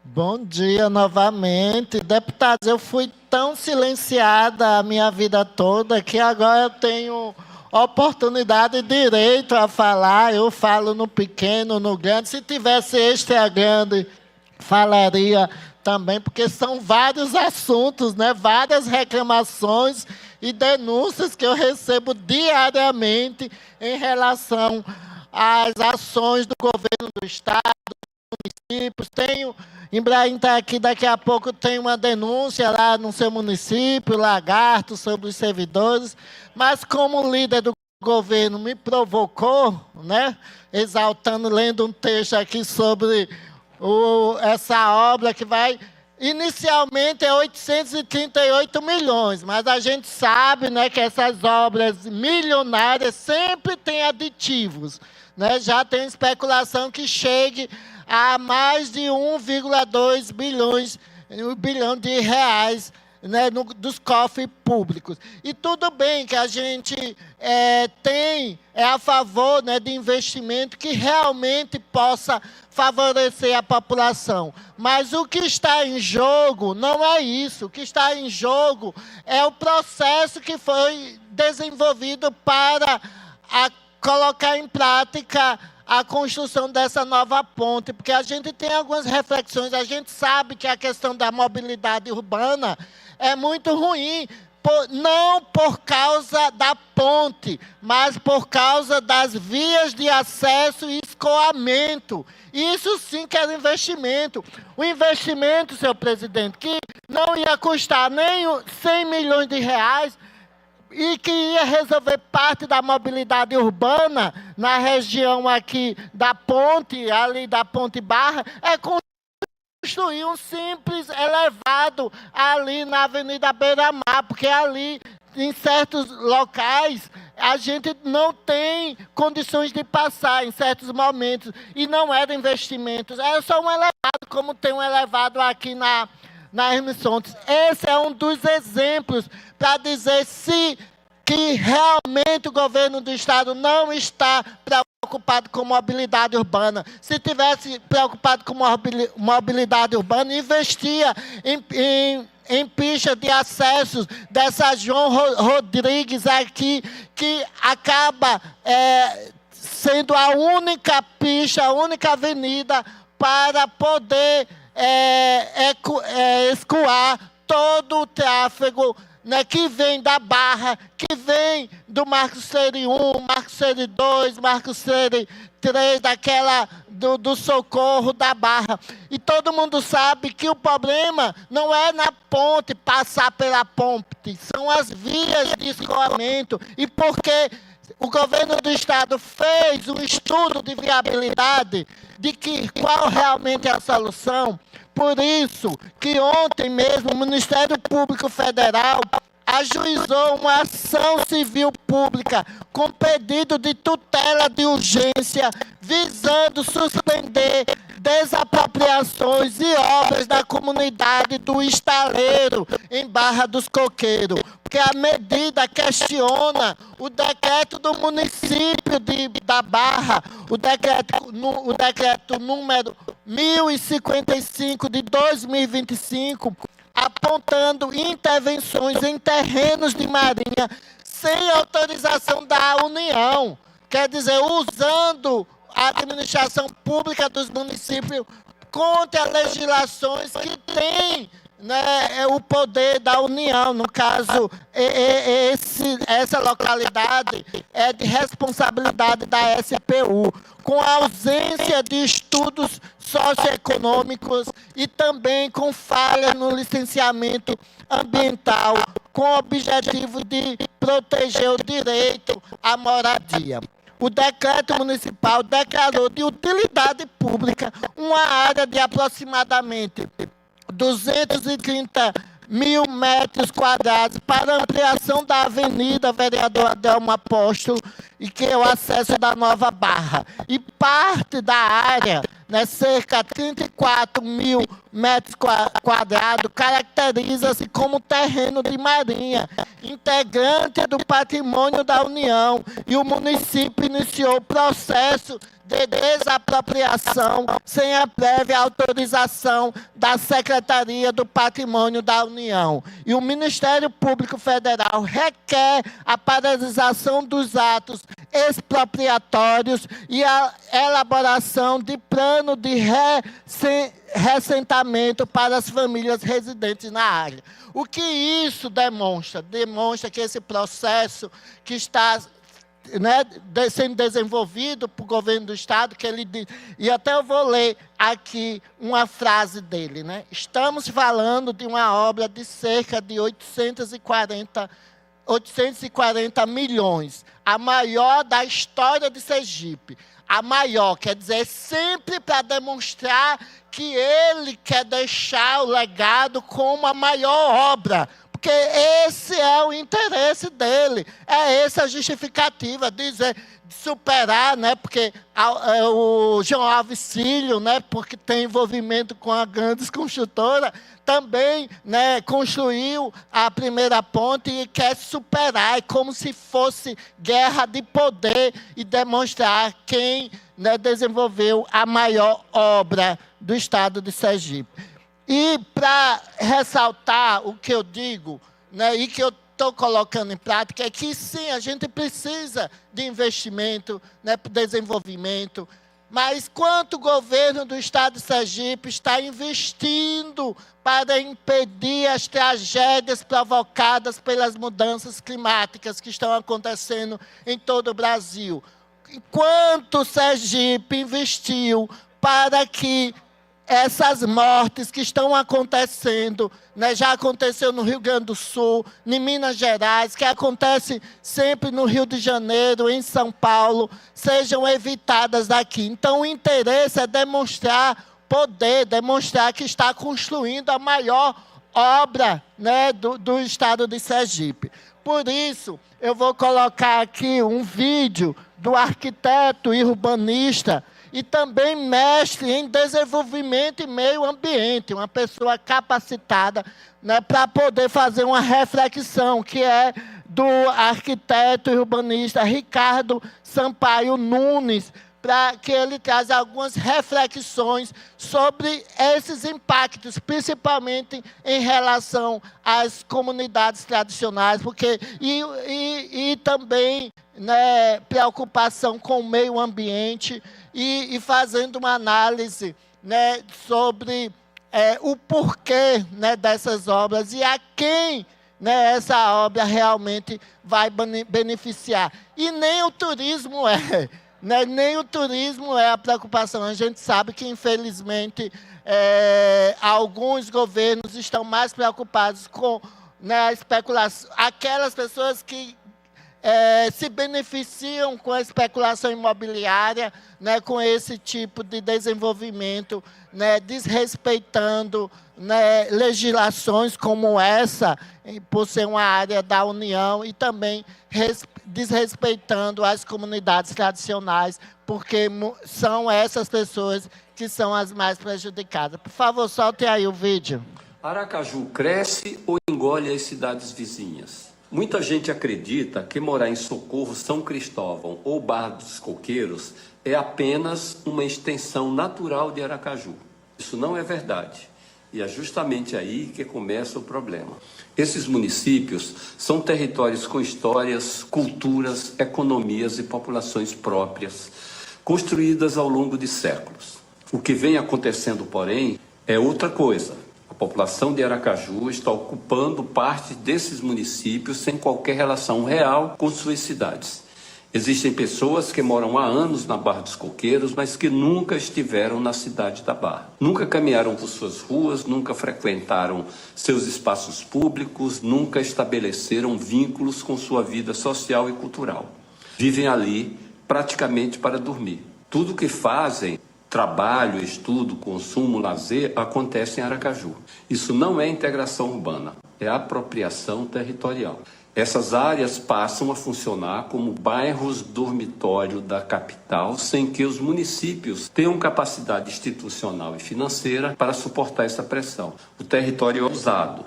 Bom dia novamente. Deputados, eu fui tão silenciada a minha vida toda que agora eu tenho oportunidade e direito a falar. Eu falo no pequeno, no grande. Se tivesse extra grande, falaria também, porque são vários assuntos, né? Várias reclamações e denúncias que eu recebo diariamente em relação às ações do governo do Estado, municípios. Ibrahim está aqui, daqui a pouco tem uma denúncia lá no seu município, Lagarto, sobre os servidores, mas como líder do governo me provocou, né, exaltando, lendo um texto aqui sobre essa obra que vai... Inicialmente é 838 milhões, mas a gente sabe, né, que essas obras milionárias sempre têm aditivos, né? Já tem especulação que chegue a mais de 1,2 bilhão de reais, né, dos cofres públicos. E tudo bem que a gente é a favor, né, de investimento que realmente possa favorecer a população. Mas o que está em jogo não é isso. O que está em jogo é o processo que foi desenvolvido para colocar em prática a construção dessa nova ponte, porque a gente tem algumas reflexões, a gente sabe que a questão da mobilidade urbana é muito ruim, não por causa da ponte, mas por causa das vias de acesso e escoamento. Isso sim que era investimento. O investimento, senhor presidente, que não ia custar nem 100 milhões de reais, e que ia resolver parte da mobilidade urbana na região aqui da ponte, ali da Ponte Barra, é construir um simples elevado ali na Avenida Beira-Mar, porque ali, em certos locais, a gente não tem condições de passar em certos momentos, e não era investimentos, era só um elevado, como tem um elevado aqui na Hermes Fontes. Esse é um dos exemplos para dizer que realmente o governo do Estado não está preocupado com mobilidade urbana. Se tivesse preocupado com mobilidade urbana, investia em pista de acessos dessa João Rodrigues aqui, que acaba sendo a única pista, a única avenida para poder escoar todo o tráfego, né, que vem da Barra, que vem do Marcos Freire 1, Marcos Freire 2, Marcos Freire 3, do Socorro da Barra. E todo mundo sabe que o problema não é na ponte, passar pela ponte, são as vias de escoamento. E porque o governo do Estado fez um estudo de viabilidade de qual realmente é a solução. Por isso que ontem mesmo o Ministério Público Federal ajuizou uma ação civil pública com pedido de tutela de urgência, visando suspender desapropriações e obras da comunidade do Estaleiro, em Barra dos Coqueiros, porque a medida questiona o decreto do município da Barra, o decreto número 1055 de 2025, apontando intervenções em terrenos de marinha sem autorização da União. Quer dizer, usando a administração pública dos municípios contra legislações que têm, né, o poder da União. No caso, essa localidade é de responsabilidade da SPU, com ausência de estudos socioeconômicos e também com falha no licenciamento ambiental, com o objetivo de proteger o direito à moradia. O decreto municipal declarou de utilidade pública uma área de aproximadamente 230 mil metros quadrados para ampliação da Avenida Vereador Adelmo Apóstolo, e que é o acesso da Nova Barra. E parte da área, né, cerca de 34 mil metros quadrados, caracteriza-se como terreno de marinha, integrante do patrimônio da União, e o município iniciou o processo de desapropriação sem a prévia autorização da Secretaria do Patrimônio da União. E o Ministério Público Federal requer a paralisação dos atos expropriatórios e a elaboração de plano de reassentamento para as famílias residentes na área. O que isso demonstra? Demonstra que esse processo que está sendo desenvolvido por governo do Estado, que ele diz, e até eu vou ler aqui uma frase dele, né? Estamos falando de uma obra de cerca de 840 milhões, a maior da história de Sergipe. A maior, quer dizer, sempre para demonstrar que ele quer deixar o legado como a maior obra, porque esse é o interesse dele, é essa a justificativa, dizer, de superar, né, porque o João Alves Filho, né, porque tem envolvimento com a grande construtora, também, né, construiu a primeira ponte e quer superar, é como se fosse guerra de poder e demonstrar quem, né, desenvolveu a maior obra do estado de Sergipe. E para ressaltar o que eu digo, né, e que eu estou colocando em prática, é que sim, a gente precisa de investimento, né, para desenvolvimento, mas quanto o governo do estado de Sergipe está investindo para impedir as tragédias provocadas pelas mudanças climáticas que estão acontecendo em todo o Brasil? Quanto Sergipe investiu para que essas mortes que estão acontecendo, né, já aconteceu no Rio Grande do Sul, em Minas Gerais, que acontece sempre no Rio de Janeiro, em São Paulo, sejam evitadas daqui. Então, o interesse é demonstrar poder, demonstrar que está construindo a maior obra, né, do estado de Sergipe. Por isso, eu vou colocar aqui um vídeo do arquiteto e urbanista e também mestre em desenvolvimento e meio ambiente, uma pessoa capacitada, né, para poder fazer uma reflexão, que é do arquiteto e urbanista Ricardo Sampaio Nunes, para que ele traga algumas reflexões sobre esses impactos, principalmente em relação às comunidades tradicionais, porque e também, né, preocupação com o meio ambiente e fazendo uma análise, né, sobre o porquê, né, dessas obras e a quem, né, essa obra realmente vai beneficiar. E nem o turismo é. Né? Nem o turismo é a preocupação. A gente sabe que, infelizmente, alguns governos estão mais preocupados com, né, a especulação. Aquelas pessoas que se beneficiam com a especulação imobiliária, né, com esse tipo de desenvolvimento, né, desrespeitando, né, legislações como essa, por ser uma área da União, e também desrespeitando as comunidades tradicionais, porque são essas pessoas que são as mais prejudicadas. Por favor, solte aí o vídeo. Aracaju cresce ou engole as cidades vizinhas? Muita gente acredita que morar em Socorro, São Cristóvão ou Barra dos Coqueiros é apenas uma extensão natural de Aracaju. Isso não é verdade. E é justamente aí que começa o problema. Esses municípios são territórios com histórias, culturas, economias e populações próprias, construídas ao longo de séculos. O que vem acontecendo, porém, é outra coisa. A população de Aracaju está ocupando parte desses municípios sem qualquer relação real com suas cidades. Existem pessoas que moram há anos na Barra dos Coqueiros, mas que nunca estiveram na cidade da Barra. Nunca caminharam por suas ruas, nunca frequentaram seus espaços públicos, nunca estabeleceram vínculos com sua vida social e cultural. Vivem ali praticamente para dormir. Tudo que fazem, trabalho, estudo, consumo, lazer, acontece em Aracaju. Isso não é integração urbana, é apropriação territorial. Essas áreas passam a funcionar como bairros dormitório da capital, sem que os municípios tenham capacidade institucional e financeira para suportar essa pressão. O território é usado,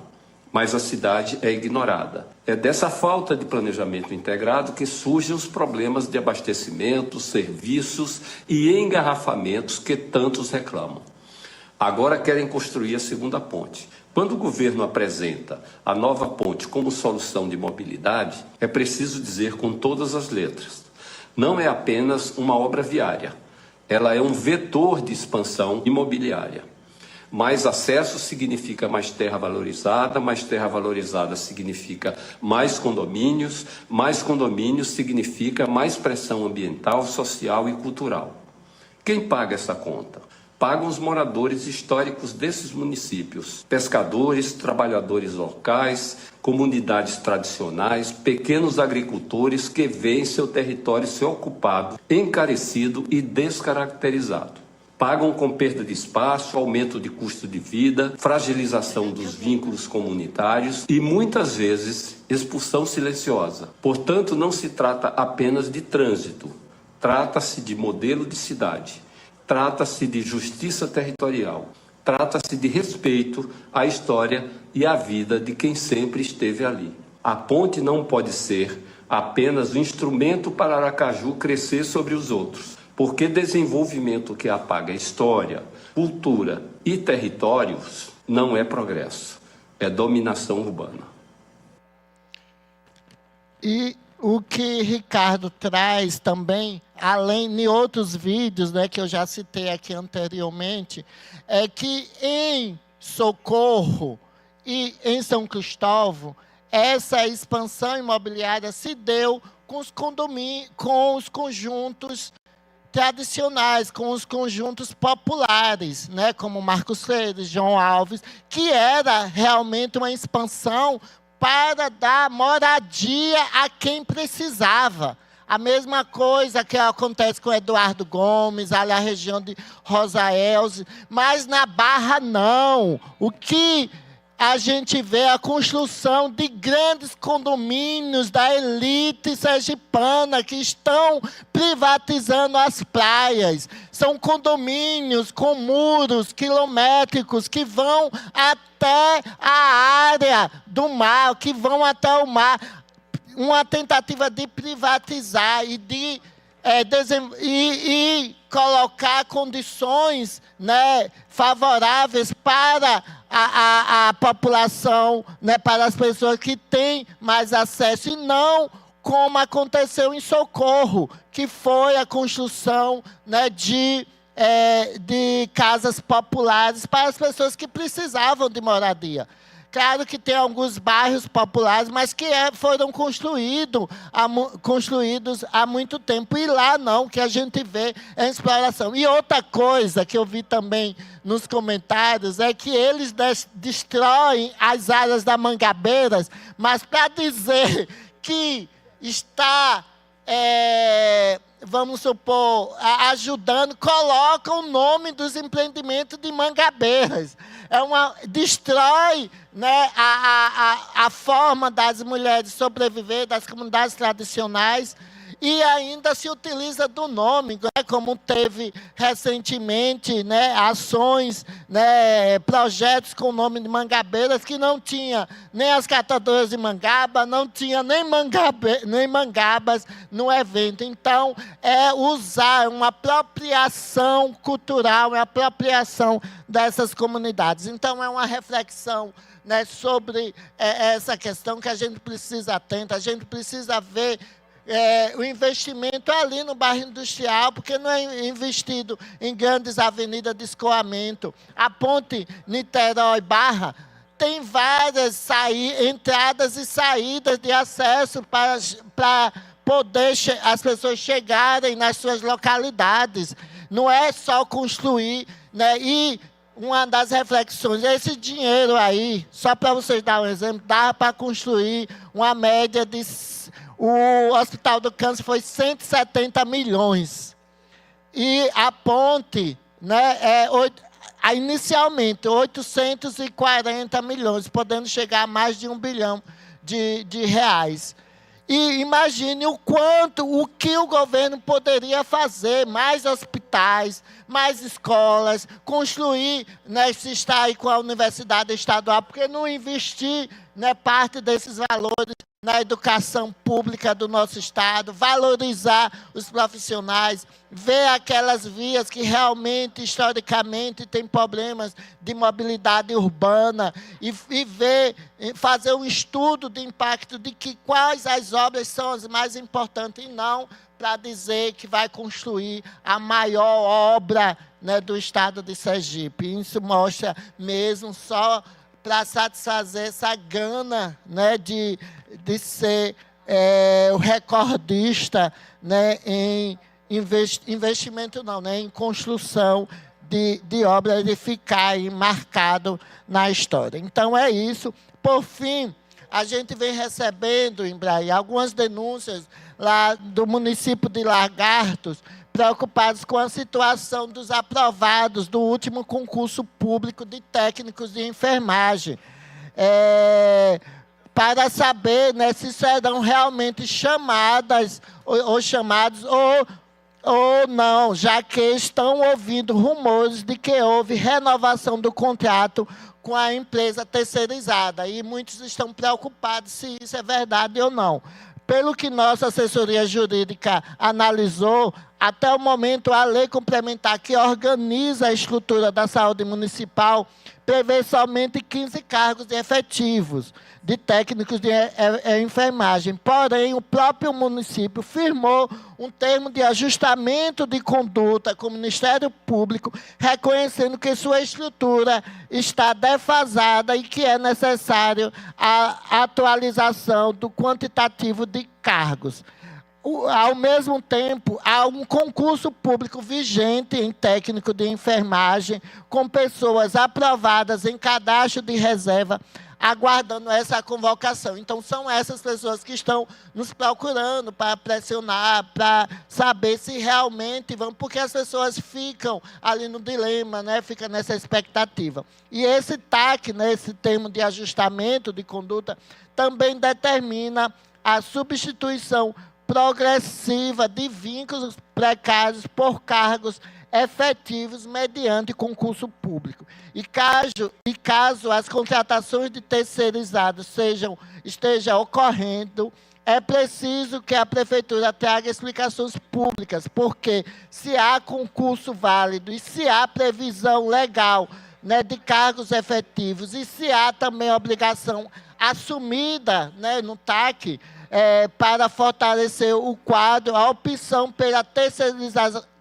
mas a cidade é ignorada. É dessa falta de planejamento integrado que surgem os problemas de abastecimento, serviços e engarrafamentos que tantos reclamam. Agora querem construir a segunda ponte. Quando o governo apresenta a nova ponte como solução de mobilidade, é preciso dizer com todas as letras: não é apenas uma obra viária, ela é um vetor de expansão imobiliária. Mais acesso significa mais terra valorizada significa mais condomínios significa mais pressão ambiental, social e cultural. Quem paga essa conta? Pagam os moradores históricos desses municípios, pescadores, trabalhadores locais, comunidades tradicionais, pequenos agricultores que veem seu território ser ocupado, encarecido e descaracterizado. Pagam com perda de espaço, aumento de custo de vida, fragilização dos vínculos comunitários e, muitas vezes, expulsão silenciosa. Portanto, não se trata apenas de trânsito, trata-se de modelo de cidade. Trata-se de justiça territorial, trata-se de respeito à história e à vida de quem sempre esteve ali. A ponte não pode ser apenas um instrumento para Aracaju crescer sobre os outros, porque desenvolvimento que apaga história, cultura e territórios não é progresso, é dominação urbana. E o que Ricardo traz também, além de outros vídeos, né, que eu já citei aqui anteriormente, é que em Socorro e em São Cristóvão, essa expansão imobiliária se deu com os condomínios, com os conjuntos tradicionais, com os conjuntos populares, né, como Marcos Freire, João Alves, que era realmente uma expansão para dar moradia a quem precisava. A mesma coisa que acontece com Eduardo Gomes, ali a região de Rosaelze, mas na Barra não. O que a gente vê é a construção de grandes condomínios da elite sergipana que estão privatizando as praias. São condomínios com muros quilométricos que vão até a área do mar, que vão até o mar. Uma tentativa de privatizar e de colocar condições, né, favoráveis para a população, né, para as pessoas que têm mais acesso, e não como aconteceu em Socorro, que foi a construção, né, de casas populares para as pessoas que precisavam de moradia. Claro que tem alguns bairros populares, mas que foram construídos há muito tempo. E lá não, que a gente vê é exploração. E outra coisa que eu vi também nos comentários é que eles destroem as áreas da Mangabeiras, mas para dizer que está, vamos supor, ajudando, colocam o nome dos empreendimentos de Mangabeiras. Destrói, né, a forma das mulheres sobreviver, das comunidades tradicionais, e ainda se utiliza do nome, né, como teve recentemente, né, ações, né, projetos com o nome de Mangabeiras, que não tinha nem as catadoras de mangaba, não tinha nem mangabas no evento. Então, é usar uma apropriação cultural, uma apropriação dessas comunidades. Então, é uma reflexão, né, sobre essa questão que a gente precisa atenta, a gente precisa ver o investimento ali no bairro industrial, porque não é investido em grandes avenidas de escoamento. A ponte Niterói-Barra tem várias entradas e saídas de acesso para poder as pessoas chegarem nas suas localidades. Não é só construir, né? E uma das reflexões, esse dinheiro aí, só para vocês darem um exemplo, dá para construir uma média de... O Hospital do Câncer foi 170 milhões. E a ponte, né, inicialmente 840 milhões, podendo chegar a mais de 1 bilhão de reais. E imagine o que o governo poderia fazer, mais hospitais, mais escolas, construir, né, se está aí com a universidade estadual, porque não investir, né, parte desses valores na educação pública do nosso estado, valorizar os profissionais, ver aquelas vias que realmente, historicamente, têm problemas de mobilidade urbana e ver, fazer um estudo de impacto de quais as obras são as mais importantes e não para dizer que vai construir a maior obra, né, do estado de Sergipe. Isso mostra mesmo só para satisfazer essa gana, né, de ser o recordista, né, em investimento, não, né, em construção de obras, de ficar aí marcado na história. Então, é isso. Por fim, a gente vem recebendo, Embraer, algumas denúncias lá do município de Lagartos, preocupados com a situação dos aprovados do último concurso público de técnicos de enfermagem. Para saber, né, se serão realmente chamadas ou chamados ou não, já que estão ouvindo rumores de que houve renovação do contrato com a empresa terceirizada. E muitos estão preocupados se isso é verdade ou não. Pelo que nossa assessoria jurídica analisou, até o momento, a lei complementar que organiza a estrutura da saúde municipal prevê somente 15 cargos efetivos de técnicos de enfermagem. Porém, o próprio município firmou um termo de ajustamento de conduta com o Ministério Público, reconhecendo que sua estrutura está defasada e que é necessário a atualização do quantitativo de cargos. Ao mesmo tempo, há um concurso público vigente em técnico de enfermagem, com pessoas aprovadas em cadastro de reserva, aguardando essa convocação. Então, são essas pessoas que estão nos procurando para pressionar, para saber se realmente vão, porque as pessoas ficam ali no dilema, né? Ficam nessa expectativa. E esse TAC, né, esse termo de ajustamento de conduta, também determina a substituição progressiva de vínculos precários por cargos efetivos mediante concurso público. E caso as contratações de terceirizados estejam ocorrendo, é preciso que a prefeitura traga explicações públicas, porque se há concurso válido e se há previsão legal, né, de cargos efetivos e se há também obrigação assumida, né, no TAC, para fortalecer o quadro, a opção pela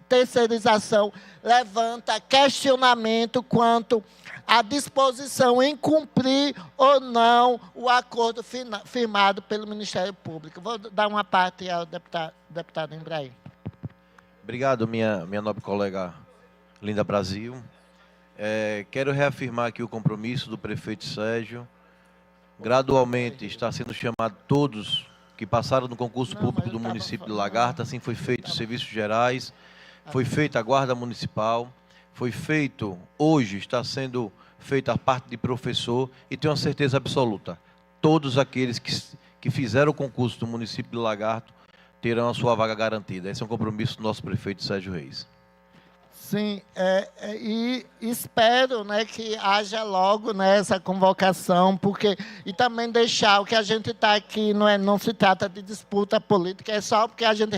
terceirização levanta questionamento quanto à disposição em cumprir ou não o acordo firmado pelo Ministério Público. Vou dar uma parte ao deputado Embraer. Obrigado, minha nobre colega Linda Brasil. Quero reafirmar aqui o compromisso do prefeito Sérgio. Gradualmente está sendo chamado todos que passaram no concurso público do município de Lagarta, assim foi feito os serviços gerais, foi feita a guarda municipal, foi feito, hoje está sendo feita a parte de professor, e tenho uma certeza absoluta, todos aqueles que fizeram o concurso do município de Lagarto terão a sua vaga garantida. Esse é um compromisso do nosso prefeito Sérgio Reis. Sim, e espero, né, que haja logo, né, essa convocação, porque e também deixar o que a gente está aqui, não se trata de disputa política, é só porque a gente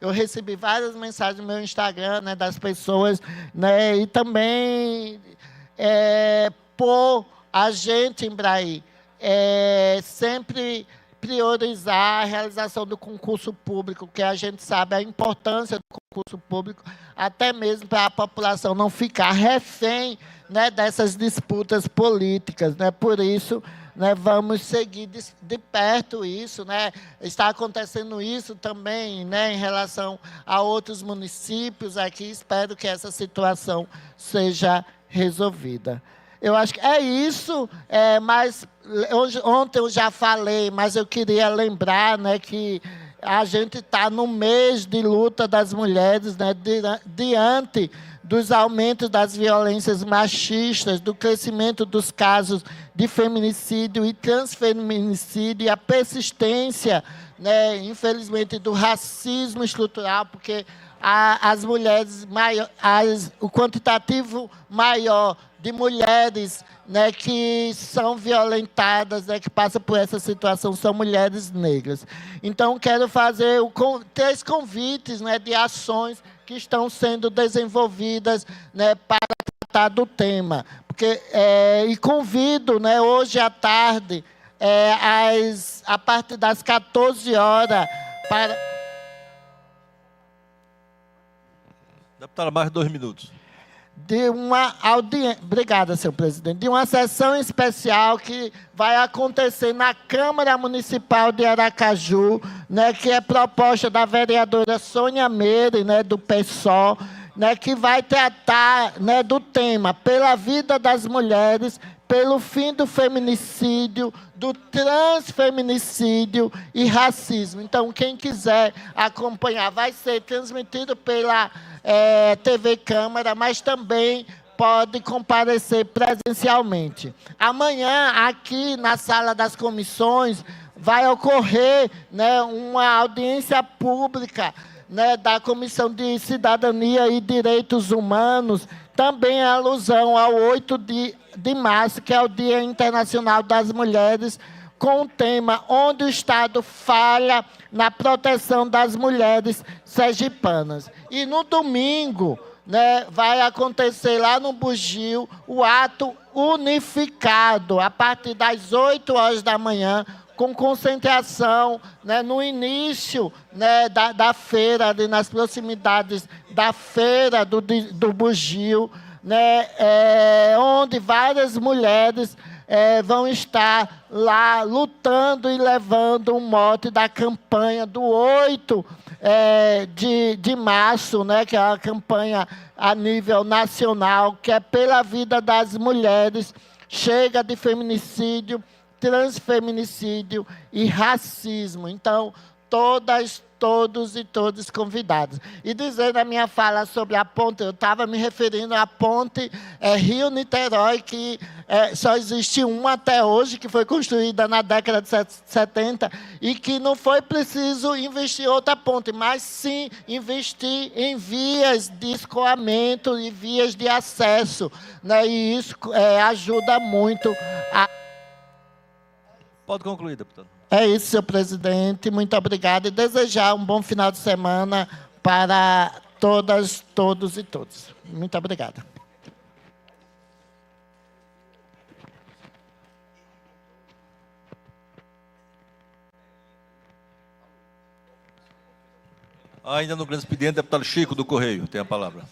eu recebi várias mensagens no meu Instagram, né, das pessoas, né, e também por a gente, Embraer, sempre priorizar a realização do concurso público, que a gente sabe a importância do concurso público, até mesmo para a população não ficar refém, né, dessas disputas políticas, né? Por isso, né, vamos seguir de perto isso, né? Está acontecendo isso também, né, em relação a outros municípios aqui. Espero que essa situação seja resolvida. Eu acho que é isso, mas ontem eu já falei, mas eu queria lembrar, né, que a gente está no mês de luta das mulheres, né, diante dos aumentos das violências machistas, do crescimento dos casos de feminicídio e transfeminicídio, e a persistência, né, infelizmente, do racismo estrutural, porque as mulheres, o quantitativo maior de mulheres, né, que são violentadas, né, que passam por essa situação, são mulheres negras. Então, quero fazer 3 convites, né, de ações que estão sendo desenvolvidas, né, para tratar do tema. E convido, né, hoje à tarde, a partir das 14 horas, para... Deputada, mais 2 minutos. De uma audiência, obrigada, senhor presidente, de uma sessão especial que vai acontecer na Câmara Municipal de Aracaju, né, que é proposta da vereadora Sônia Meire, né, do PSOL, né, que vai tratar, né, do tema pela vida das mulheres, pelo fim do feminicídio, do transfeminicídio e racismo. Então, quem quiser acompanhar, vai ser transmitido pela TV Câmara, mas também pode comparecer presencialmente. Amanhã, aqui na Sala das Comissões, vai ocorrer, né, uma audiência pública, né, da Comissão de Cidadania e Direitos Humanos, também em alusão ao 8 de março, que é o Dia Internacional das Mulheres, com o tema Onde o Estado falha na proteção das mulheres sergipanas. E no domingo, né, vai acontecer lá no Bugio o ato unificado, a partir das 8 horas da manhã, com concentração, né, no início, né, da feira, ali nas proximidades da feira do Bugio, né, onde várias mulheres vão estar lá lutando e levando um mote da campanha do 8 de março, né, que é a campanha a nível nacional, que é pela vida das mulheres, chega de feminicídio, transfeminicídio e racismo. Então, todos e todas convidados. E dizendo a minha fala sobre a ponte, eu estava me referindo à ponte Rio-Niterói, que só existe uma até hoje, que foi construída na década de 70, e que não foi preciso investir em outra ponte, mas sim investir em vias de escoamento e vias de acesso, né? E isso ajuda muito a... Pode concluir, deputado. É isso, senhor presidente. Muito obrigado. E desejar um bom final de semana para todas, todos e todos. Muito obrigado. Ainda no grande expediente, deputado Chico do Correio tem a palavra.